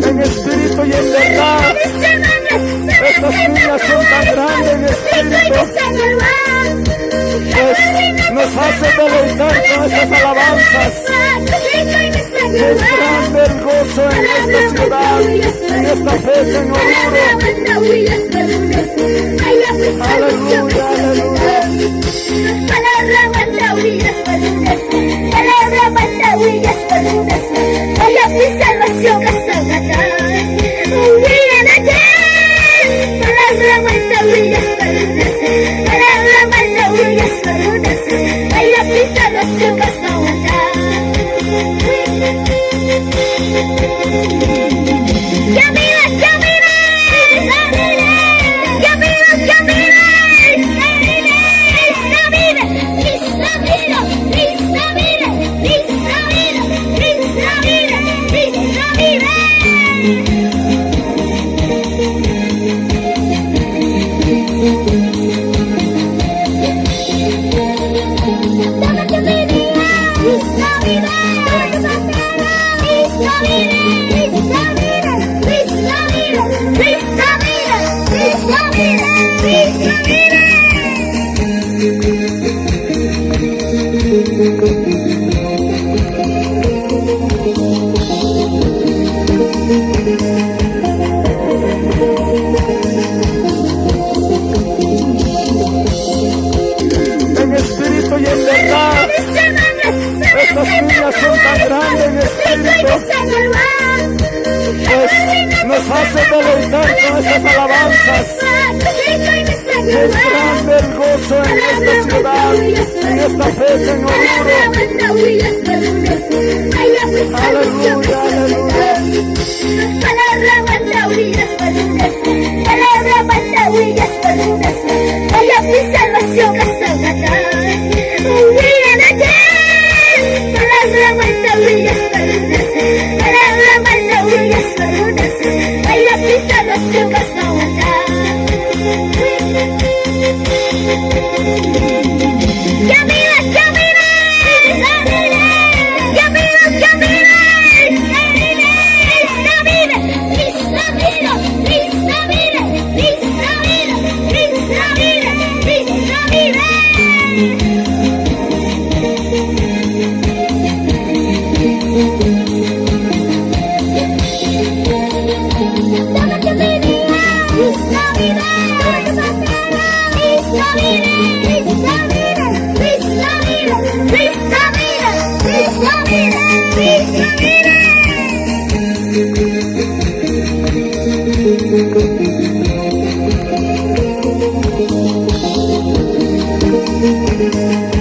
en espíritu y en verdad. Estas niñas son tan grandes en espíritu, pues nos hace deleitar con estas alabanzas. Es grande el gozo en esta ciudad, en esta fecha en Oruro. Aleluya, aleluya. Vaya mi salvación casanata. Palabra manda huellas paludas. Palabra manda huellas paludas. Vaya mi salvación casanata. Camina, camina, camina, camina, camina. En espíritu y en verdad. Estas niñas son tan grandes en espíritu, pues nos hace deleitar con estas alabanzas. Es grande el gozo en esta ciudad, en esta fecha en Oruro. Aleluya, aleluya. Palabra manda huellas paludas. Palabra manda huellas paludas. Vaya mi salvación casanata. Palabra manda huellas paludas. Palabra manda huellas paludas. Vaya mi salvación casanata. Camina, camina, camina, camina, camina. Aleluya.